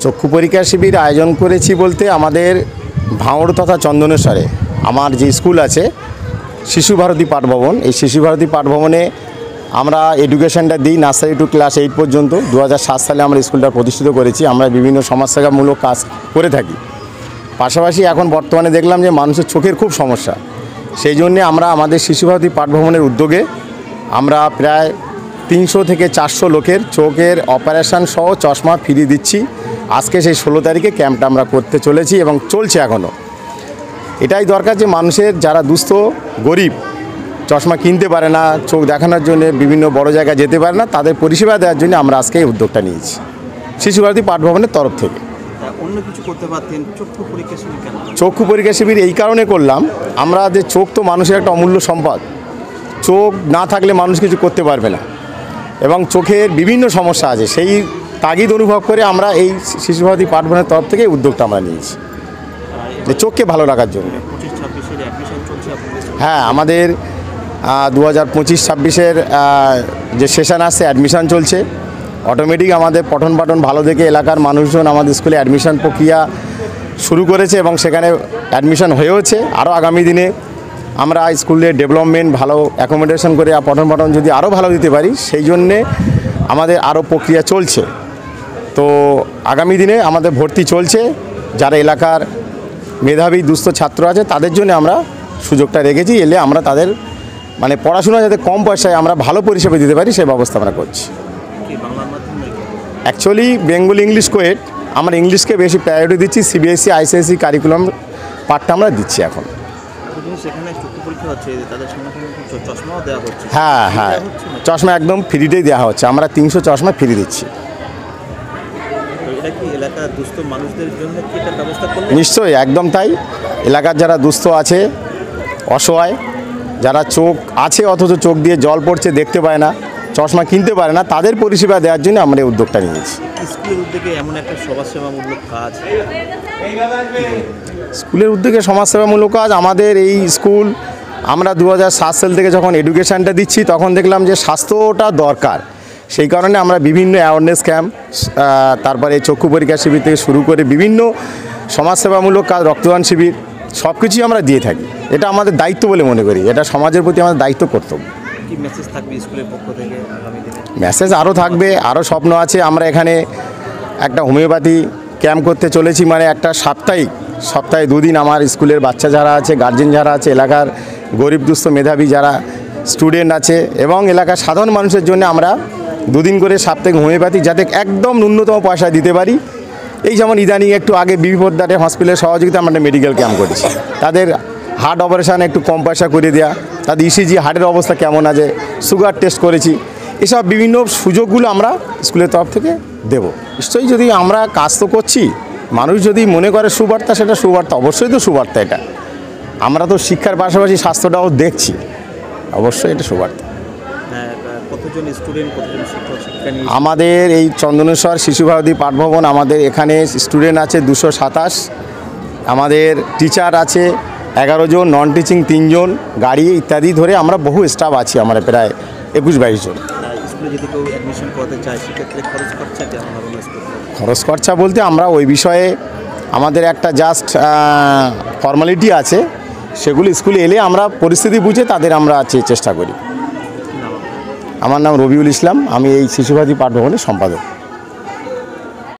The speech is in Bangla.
চক্ষু পরীক্ষা শিবির আয়োজন করেছি বলতে আমাদের ভাঙড় তথা চন্দনেশ্বরে আমার যে স্কুল আছে শিশু ভারতী পাঠভবন, এই শিশু ভারতী পাঠভবনে আমরা এডুকেশনটা দিই নার্সারি টু ক্লাস 8 পর্যন্ত। 2007 সালে আমরা স্কুলটা প্রতিষ্ঠিত করেছি। আমরা বিভিন্ন সমাজসেবামূলক কাজ করে থাকি। পাশাপাশি এখন বর্তমানে দেখলাম যে মানুষের চোখের খুব সমস্যা, সেই জন্যে আমরা আমাদের শিশু ভারতী পাঠভবনের উদ্যোগে আমরা প্রায় 300 থেকে 400 লোকের চোখের অপারেশন সহ চশমা ফিরিয়ে দিচ্ছি। আজকে সেই 16 তারিখে ক্যাম্পটা আমরা করতে চলেছি এবং চলছে এখনও। এটাই দরকার যে মানুষের যারা দুস্থ গরিব চশমা কিনতে পারে না, চোখ দেখানোর জন্য বিভিন্ন বড় জায়গায় যেতে পারে না, তাদের পরিষেবা দেওয়ার জন্য আমরা আজকে এই উদ্যোগটা নিয়েছি শিশু ভারতী পাঠভবনের তরফ থেকে। অন্য কিছু করতে পারতেন, চক্ষু পরীক্ষা শিবির কেন? চক্ষু পরীক্ষা শিবির এই কারণে করলাম, আমরা যে চোখ তো মানুষের একটা অমূল্য সম্পদ, চোখ না থাকলে মানুষ কিছু করতে পারবে না এবং চোখের বিভিন্ন সমস্যা আছে, সেই তাগিদ অনুভব করে আমরা এই শিশু ভারতী পাঠভবনের তরফ থেকে উদ্যোগটা আমরা নিয়েছি যে চোখকে ভালো রাখার জন্য। 25-26 অ্যাডমিশন চলছে আপনাদের? হ্যাঁ, আমাদের 2025-26 যে সেশন আসছে অ্যাডমিশন চলছে। অটোমেটিক আমাদের পঠন পাঠন ভালো দেখে এলাকার মানুষজন আমাদের স্কুলে অ্যাডমিশন প্রক্রিয়া শুরু করেছে এবং সেখানে অ্যাডমিশন হয়েওছে। আরও আগামী দিনে আমরা স্কুলের ডেভেলপমেন্ট ভালো অ্যাকোমোডেশন করে পঠন পাঠন যদি আরও ভালো দিতে পারি, সেই জন্যে আমাদের আরও প্রক্রিয়া চলছে। তো আগামী দিনে আমাদের ভর্তি চলছে। যারা এলাকার মেধাবী দুস্থ ছাত্র আছে তাদের জন্য আমরা সুযোগটা রেখেছি, এলে আমরা তাদের মানে পড়াশোনা যাতে কম পয়সায় আমরা ভালো পরিষেবা দিতে পারি সেই ব্যবস্থা আমরা করছি। অ্যাকচুয়ালি বেঙ্গলি ইংলিশ কোয়েট, আমরা ইংলিশকে বেশি প্রায়োরিটি দিচ্ছি। সিবিএসসি আইসিএসসি কারিকুলাম পাঠটা আমরা দিচ্ছি এখন। হ্যাঁ হ্যাঁ, চশমা একদম ফ্রিতেই দেওয়া হচ্ছে। আমরা 300 চশমা ফ্রি দিচ্ছি। নিশ্চয়ই, একদম তাই। এলাকার যারা দুস্থ আছে, অসহায়, যারা চোখ আছে অথচ চোখ দিয়ে জল পড়ছে, দেখতে পায় না, চশমা কিনতে পারে না, তাদের পরিষেবা দেওয়ার জন্য আমরা এই উদ্যোগটা নিয়েছি। স্কুলের উদ্যোগে এমন একটা সমাজসেবামূলক কাজ, স্কুলের উদ্যোগে সমাজসেবামূলক কাজ আমাদের এই স্কুল, আমরা 2007 সাল থেকে যখন এডুকেশানটা দিচ্ছি তখন দেখলাম যে স্বাস্থ্যটা দরকার। সেই কারণে আমরা বিভিন্ন অ্যাওয়ারনেস ক্যাম্প, তারপরে চক্ষু পরীক্ষা শিবির থেকে শুরু করে বিভিন্ন সমাজসেবামূলক কাজ, রক্তদান শিবির, সব কিছুই আমরা দিয়ে থাকি। এটা আমাদের দায়িত্ব বলে মনে করি, এটা সমাজের প্রতি আমাদের দায়িত্ব, কর্তব্য। কি মেসেজ থাকবে স্কুলের পক্ষ থেকে আগামী দিনে? মেসেজ আরও থাকবে, আরও স্বপ্ন আছে। আমরা এখানে একটা হোমিওপ্যাথি ক্যাম্প করতে চলেছি, মানে একটা সপ্তাহে 2 দিন আমার স্কুলের বাচ্চা যারা আছে, গার্জেন যারা আছে, এলাকার গরিব দুস্থ মেধাবী যারা স্টুডেন্ট আছে এবং এলাকার সাধারণ মানুষের জন্য আমরা 2 দিন করে সাপ্তাহিক হোমিওপ্যাথি যাতে একদম ন্যূনতম পয়সা দিতে পারি। এই যেমন ইদানিং একটু আগে বিবি পোদ্দার হসপিটালের সহযোগিতা আমরা মেডিকেল ক্যাম্প করেছি, তাদের হার্ট অপারেশান একটু কম পয়সা করে দেওয়া, তাদের ইসিজি হার্টের অবস্থা কেমন আছে, সুগার টেস্ট করেছি, এসব বিভিন্ন সুযোগগুলো আমরা স্কুলের তরফ থেকে দেব। নিশ্চয়ই, যদি আমরা কাজ তো করছি, মানুষ যদি মনে করে সুবার্তা, সেটা সুবার্তা, অবশ্যই তো সুবার্তা। এটা আমরা তো শিক্ষার পাশাপাশি স্বাস্থ্যটাও দেখছি, অবশ্যই এটা সুবার্তা। কতজন স্টুডেন্ট, কতজন শিক্ষক শিক্ষা নিয়ে আমাদের এই চন্দনেশ্বর শিশু ভারতী পাঠভবন, আমাদের এখানে স্টুডেন্ট আছে 227, আমাদের টিচার আছে 11 জন, নন টিচিং 3 জন, গাড়ি ইত্যাদি ধরে আমরা বহু স্টাফ আছি, আমরা প্রায় 21-22 জন। স্কুলে যদি কেউ অ্যাডমিশন করতে চায় সেক্ষেত্রে খরচ খরচা বলতে আমরা ওই বিষয়ে আমাদের একটা জাস্ট ফর্মালিটি আছে, সেগুলো স্কুলে এলে আমরা পরিস্থিতি বুঝে তাদের আমরা চেষ্টা করি। আমার নাম রবিউল ইসলাম, আমি এই শিশু ভারতী পাঠভবনের সম্পাদক।